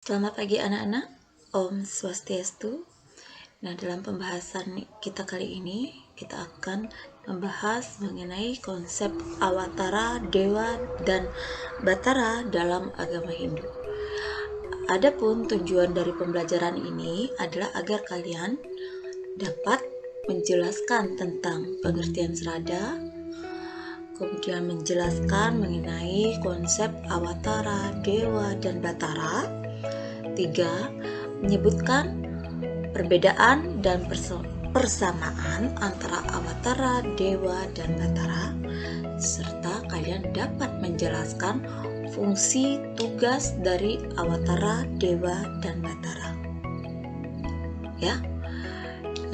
Selamat pagi anak-anak, Om Swastiastu. Nah, dalam pembahasan kita kali ini, kita akan membahas mengenai konsep Awatara, Dewa, dan Batara dalam agama Hindu. Adapun tujuan dari pembelajaran ini adalah agar kalian dapat menjelaskan tentang pengertian serada, kemudian menjelaskan mengenai konsep Awatara, Dewa, dan Batara. 3. Menyebutkan perbedaan dan persamaan antara Awatara, Dewa, dan Batara, serta kalian dapat menjelaskan fungsi tugas dari Awatara, Dewa, dan Batara. Ya.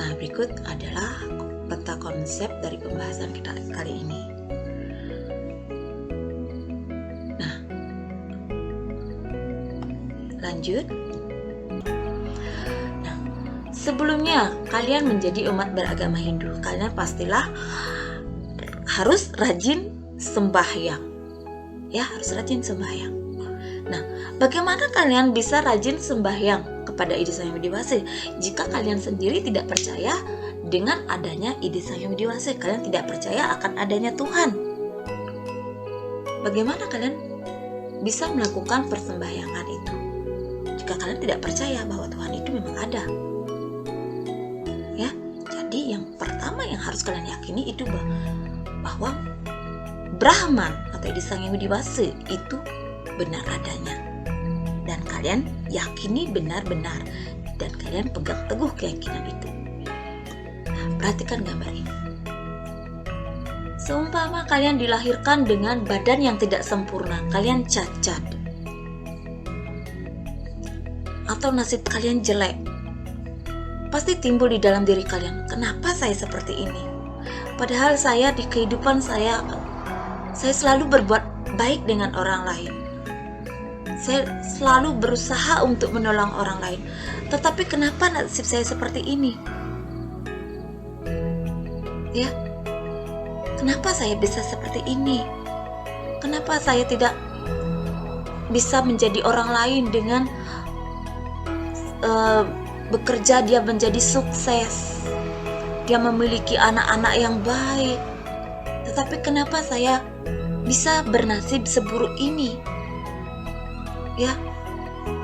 Nah, berikut adalah peta konsep dari pembahasan kita kali ini. Nah, lanjut. Nah, sebelumnya kalian menjadi umat beragama Hindu, kalian pastilah harus rajin sembahyang. Ya, harus rajin sembahyang. Nah, bagaimana kalian bisa rajin sembahyang kepada Ida Sang Hyang Widi Wase jika kalian sendiri tidak percaya dengan adanya Ida Sang Hyang Widi Wase? Kalian tidak percaya akan adanya Tuhan. Bagaimana kalian bisa melakukan persembahyangan itu jika kalian tidak percaya bahwa Tuhan itu memang ada? Ya, jadi yang pertama yang harus kalian yakini itu bahwa Brahman atau Ida Sang Hyang Widi Wase itu benar adanya, dan kalian yakini benar-benar, dan kalian pegang teguh keyakinan itu. Nah, perhatikan gambar ini. Seumpama kalian dilahirkan dengan badan yang tidak sempurna, kalian cacat, atau nasib kalian jelek, pasti timbul di dalam diri kalian, kenapa saya seperti ini? Padahal saya di kehidupan saya selalu berbuat baik dengan orang lain. Saya selalu berusaha untuk menolong orang lain. Tetapi kenapa nasib saya seperti ini? Ya, kenapa saya bisa seperti ini? Kenapa saya tidak bisa menjadi orang lain dengan bekerja dia menjadi sukses, dia memiliki anak-anak yang baik, tetapi kenapa saya bisa bernasib seburuk ini? Ya,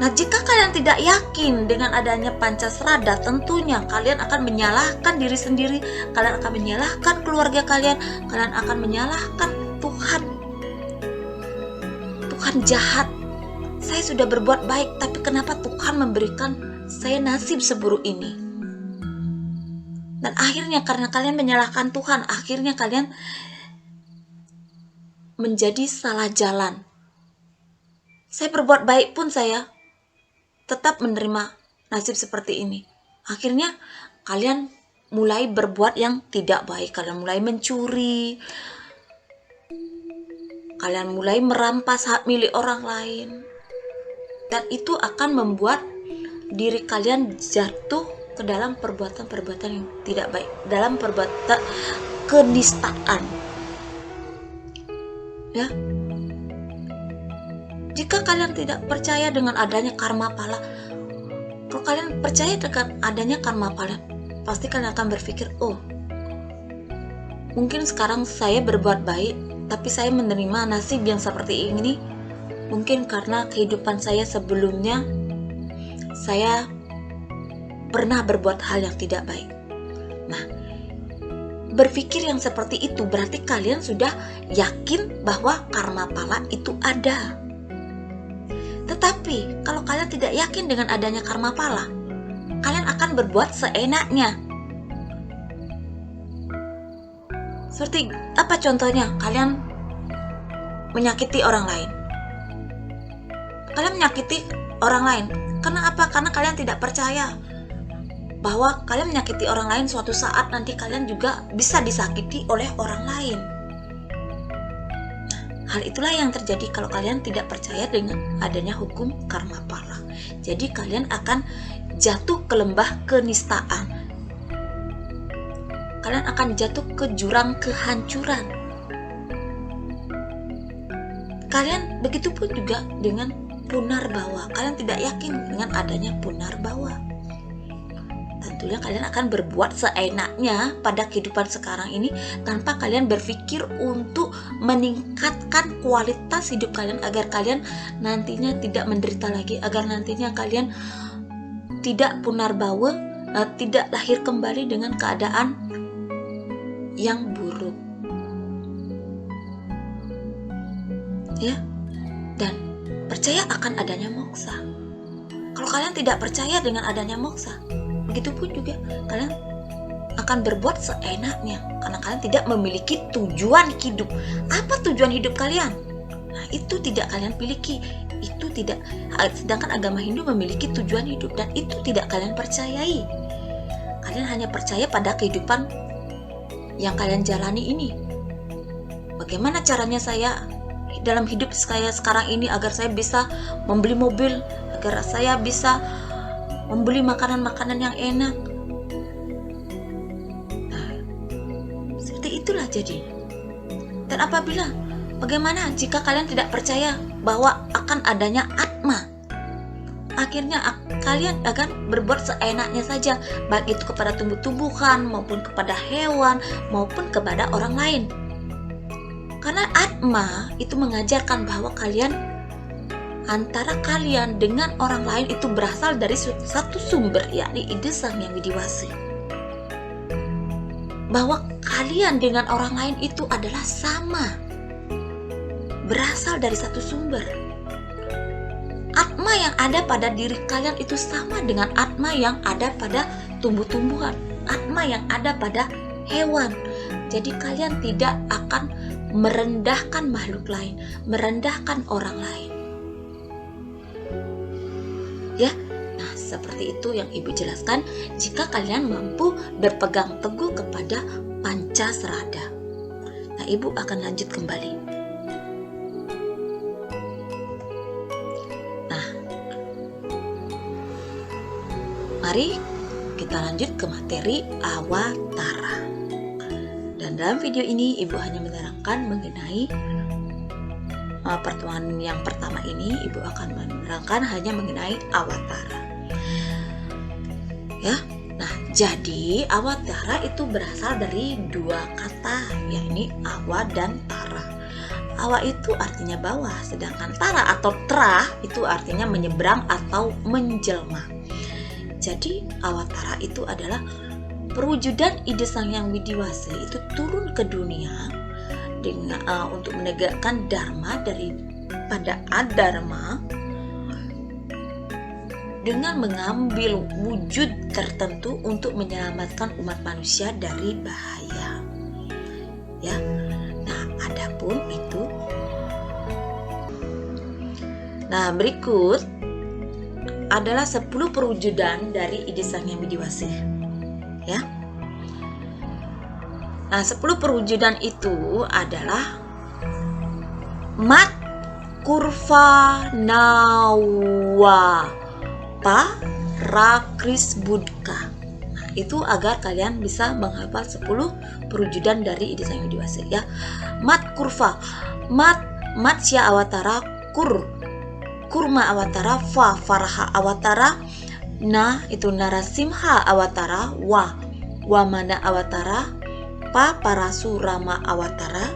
nah jika kalian tidak yakin dengan adanya Pancasrada, tentunya kalian akan menyalahkan diri sendiri, kalian akan menyalahkan keluarga kalian, kalian akan menyalahkan Tuhan. Tuhan jahat. Saya sudah berbuat baik, tapi kenapa Tuhan memberikan saya nasib seburuk ini? Dan akhirnya karena kalian menyalahkan Tuhan, akhirnya kalian menjadi salah jalan. Saya berbuat baik pun saya tetap menerima nasib seperti ini. Akhirnya kalian mulai berbuat yang tidak baik. Kalian mulai mencuri. Kalian mulai merampas hak milik orang lain. Dan itu akan membuat diri kalian jatuh ke dalam perbuatan-perbuatan yang tidak baik. Dalam perbuatan kenistaan. Ya. Jika kalian tidak percaya dengan adanya karma pala, kalau kalian percaya dengan adanya karma pala, pasti kalian akan berpikir, oh, mungkin sekarang saya berbuat baik, tapi saya menerima nasib yang seperti ini, mungkin karena kehidupan saya sebelumnya, saya pernah berbuat hal yang tidak baik. Nah, berpikir yang seperti itu berarti kalian sudah yakin bahwa karma pala itu ada. Tetapi kalau kalian tidak yakin dengan adanya karma pala, kalian akan berbuat seenaknya. Seperti apa contohnya? Kalian menyakiti orang lain. Kalian menyakiti orang lain. Karena apa? Karena kalian tidak percaya bahwa kalian menyakiti orang lain, suatu saat nanti kalian juga bisa disakiti oleh orang lain. Hal itulah yang terjadi kalau kalian tidak percaya dengan adanya hukum karma pala. Jadi kalian akan jatuh ke lembah kenistaan. Kalian akan jatuh ke jurang kehancuran. Kalian begitu pun juga dengan punarbawa. Kalian tidak yakin dengan adanya punarbawa. Tentunya kalian akan berbuat seenaknya pada kehidupan sekarang ini tanpa kalian berpikir untuk meningkatkan kualitas hidup kalian agar kalian nantinya tidak menderita lagi, agar nantinya kalian tidak punarbawa, tidak lahir kembali dengan keadaan yang buruk. Ya, dan percaya akan adanya moksa. Kalau kalian tidak percaya dengan adanya moksa, begitupun juga kalian akan berbuat seenaknya karena kalian tidak memiliki tujuan hidup. Apa tujuan hidup kalian? Nah, itu tidak kalian miliki. Itu tidak, sedangkan agama Hindu memiliki tujuan hidup dan itu tidak kalian percayai. Kalian hanya percaya pada kehidupan yang kalian jalani ini. Bagaimana caranya saya dalam hidup saya sekarang ini agar saya bisa membeli mobil, agar saya bisa membeli makanan-makanan yang enak. Nah, seperti itulah jadi. Dan apabila, bagaimana jika kalian tidak percaya bahwa akan adanya atma? Akhirnya kalian akan berbuat seenaknya saja, baik itu kepada tumbuh-tumbuhan maupun kepada hewan maupun kepada orang lain. Karena atma itu mengajarkan bahwa kalian, antara kalian dengan orang lain itu berasal dari satu sumber, yakni ide Sang Yang Widiwasi. Bahwa kalian dengan orang lain itu adalah sama, berasal dari satu sumber. Atma yang ada pada diri kalian itu sama dengan atma yang ada pada tumbuh-tumbuhan, atma yang ada pada hewan. Jadi kalian tidak akan merendahkan makhluk lain, merendahkan orang lain. Ya, nah seperti itu yang Ibu jelaskan jika kalian mampu berpegang teguh kepada Pancasrada. Nah, Ibu akan lanjut kembali. Nah, mari kita lanjut ke materi Awatara. Dan dalam video ini Ibu hanya menerangkan mengenai pertemuan yang pertama ini. Ibu akan menerangkan hanya mengenai Awatara. Ya, nah jadi Awatara itu berasal dari dua kata, yakni awa dan tara. Awa itu artinya bawah, sedangkan tara atau tra itu artinya menyeberang atau menjelma. Jadi Awatara itu adalah perwujudan ide Sang Yang Widiwasi itu turun ke dunia dengan untuk menegakkan dharma daripada adharma dengan mengambil wujud tertentu untuk menyelamatkan umat manusia dari bahaya. Ya. Nah, adapun itu. Nah, berikut adalah 10 perwujudan dari ide Sang Yang Widiwasi. Ya. Nah, 10 perwujudan itu adalah mat kurva nawa pa rakris budka. Nah, itu agar kalian bisa menghafal 10 perwujudan dari ide Sang Yang Widiwasi ya. Mat kurva, matsya awatara, kurma awatara, faraha awatara, na itu narasimha awatara, wamana awatara, parasurama awatara,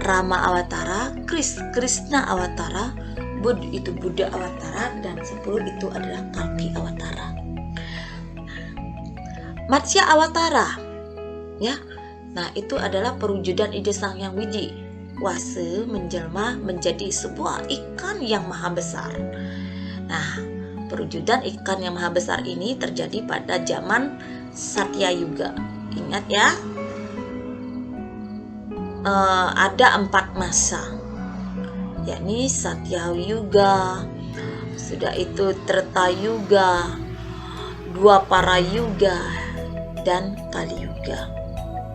rama awatara, krishna awatara, bud itu Buddha awatara, dan 10 itu adalah Kalki awatara. Matsya awatara ya. Nah, itu adalah perwujudan ide Sang Yang Widiwasi menjelma menjadi sebuah ikan yang maha besar. Nah, perwujudan ikan yang maha besar ini terjadi pada zaman Satya Yuga. Ingat ya, ada 4 masa, yakni Satya Yuga, sudah itu Treta Yuga, Dwapara Yuga, dan Kali Yuga.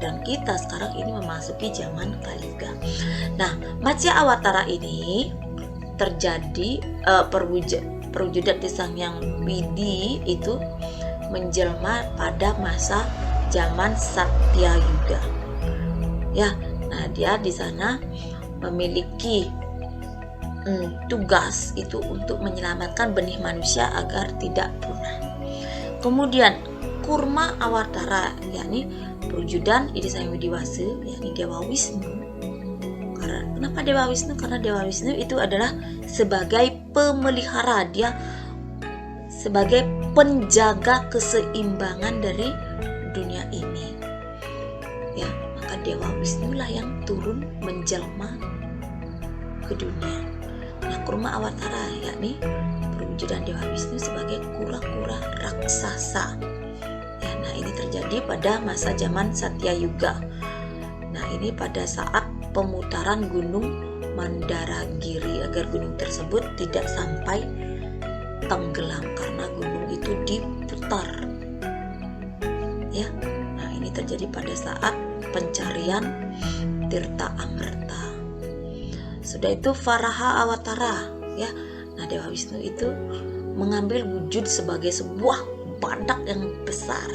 Dan kita sekarang ini memasuki zaman Kali Yuga. Nah, Matsya Awatara ini terjadi perwujudan di Sang Yang Widi itu menjelma pada masa zaman Satya Yuga. Ya, nah dia di sana memiliki tugas itu untuk menyelamatkan benih manusia agar tidak punah. Kemudian Kurma Awatara, yakni perwujudan Ida Sang Hyang Widi Wasa, yakni Dewa Wisnu. Kenapa Dewa Wisnu? Karena Dewa Wisnu itu adalah sebagai pemelihara, dia sebagai penjaga keseimbangan dari dunia ini. Ya, maka Dewa Wisnu lah yang turun menjelma ke dunia. Nah, Kurma Awatara yakni perwujudan Dewa Wisnu sebagai kura-kura raksasa. Ya, nah ini terjadi pada masa zaman Satya Yuga. Nah, ini pada saat pemutaran gunung Mandaragiri agar gunung tersebut tidak sampai tenggelam karena gunung itu diputar. Ya, nah ini terjadi pada saat pencarian Tirta Amrita. Sudah itu Varaha Awatara, ya. Nah, Dewa Wisnu itu mengambil wujud sebagai sebuah badak yang besar.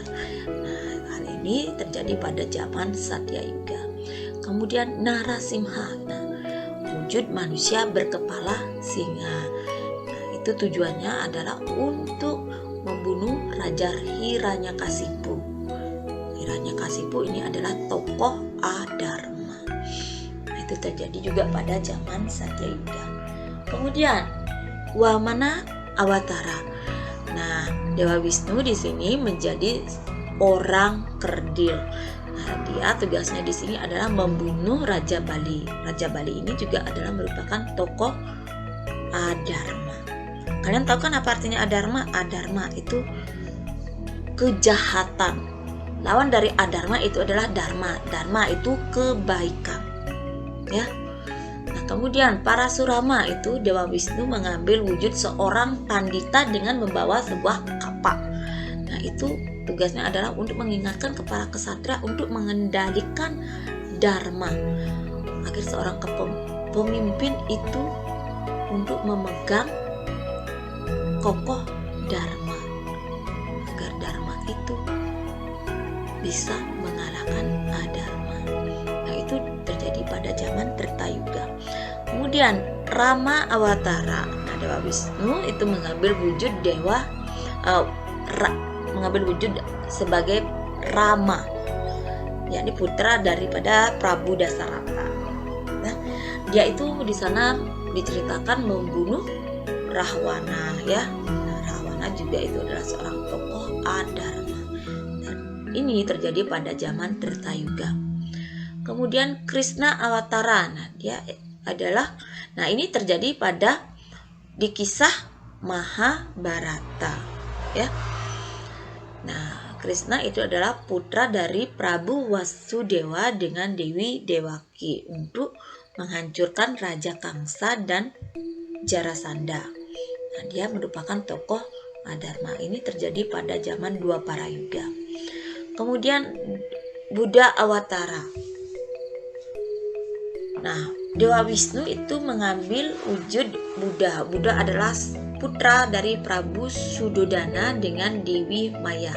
Nah, hal ini terjadi pada zaman Satya Yuga. Kemudian Narasimha, nah, wujud manusia berkepala singa. Nah, itu tujuannya adalah untuk membunuh Raja Hiranyakasipu. Hiranyakasipu ini adalah tokoh Adharma. Nah, itu terjadi juga pada zaman Satya Yuga. Kemudian Wamana Awatara. Nah, Dewa Wisnu di sini menjadi orang kerdil. Nah, dia tugasnya di sini adalah membunuh Raja Bali. Raja Bali ini juga adalah merupakan tokoh Adharma. Kalian tahu kan apa artinya Adharma? Adharma itu kejahatan. Lawan dari Adharma itu adalah Dharma. Dharma itu kebaikan. Ya. Nah, kemudian Parasurama itu Dewa Wisnu mengambil wujud seorang pandita dengan membawa sebuah kapak. Nah, itu tugasnya adalah untuk mengingatkan kepada kesatria untuk mengendalikan dharma agar seorang pemimpin itu untuk memegang kokoh dharma agar dharma itu bisa mengalahkan adharma. Nah, itu terjadi pada zaman Treta Yuga. Kemudian Rama Awatara. Nah, Dewa Wisnu itu mengambil wujud mengambil wujud sebagai Rama, yakni putra daripada Prabu Dasarata. Nah, dia itu di sana diceritakan membunuh Rahwana, ya. Nah, Rahwana juga itu adalah seorang tokoh Adharma. Dan ini terjadi pada zaman Treta Yuga. Kemudian Krishna Awatara. Nah, dia adalah, nah ini terjadi di kisah Mahabharata, ya. Nah, Krishna itu adalah putra dari Prabu Wasudewa dengan Dewi Dewaki untuk menghancurkan Raja Kamsa dan Jarasandha. Nah, dia merupakan tokoh Adharma. Ini terjadi pada zaman Dwaparayuga. Kemudian Buddha Awatara. Nah, Dewa Wisnu itu mengambil wujud Buddha. Buddha adalah putra dari Prabu Sudodana dengan Dewi Maya.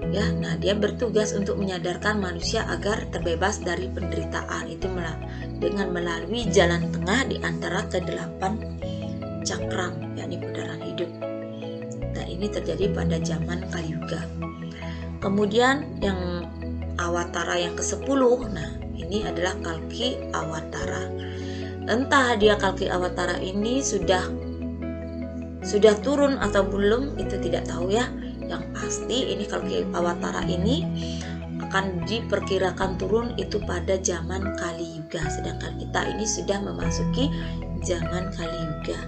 Ya, nah dia bertugas untuk menyadarkan manusia agar terbebas dari penderitaan itu dengan melalui jalan tengah di antara kedelapan cakram, yakni putaran hidup. Nah, ini terjadi pada zaman Kali Yuga. Kemudian yang Awatara yang ke-10, nah ini adalah Kalki Awatara. Entah dia Kalki Awatara ini sudah turun atau belum, itu tidak tahu ya. Yang pasti ini Kalki Awatara ini akan diperkirakan turun itu pada zaman Kali Yuga, sedangkan kita ini sudah memasuki zaman Kali Yuga.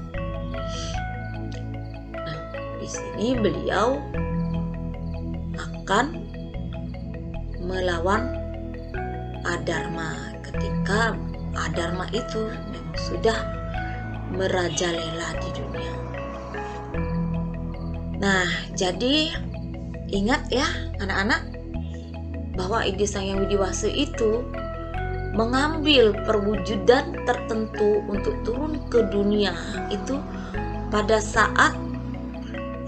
Nah, di sini beliau akan melawan Adharma ketika Adharma itu memang sudah merajalela di dunia. Nah, jadi ingat ya anak-anak bahwa Ida Sang Hyang Widi Wasa itu mengambil perwujudan tertentu untuk turun ke dunia itu pada saat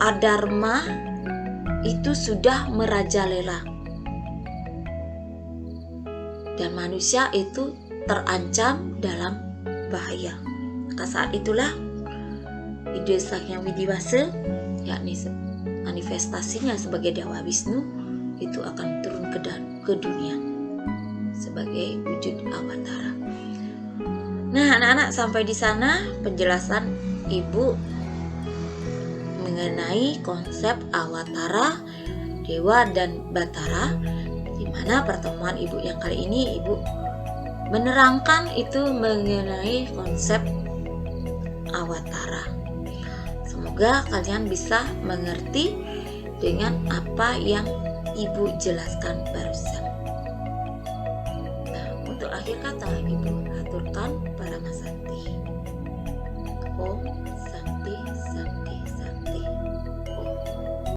Adharma itu sudah merajalela dan manusia itu terancam dalam bahaya. Maka saat itulah ide Sang Hyang Widibasa, yakni manifestasinya sebagai Dewa Wisnu, itu akan turun ke dunia sebagai wujud awatara. Nah, anak-anak, sampai di sana penjelasan Ibu mengenai konsep awatara, dewa dan batara, di mana pertemuan Ibu yang kali ini Ibu menerangkan itu mengenai konsep awatara. Semoga kalian bisa mengerti dengan apa yang Ibu jelaskan barusan. Nah, untuk akhir kata Ibu aturkan Paramasanti. Om Santi Santi Santi.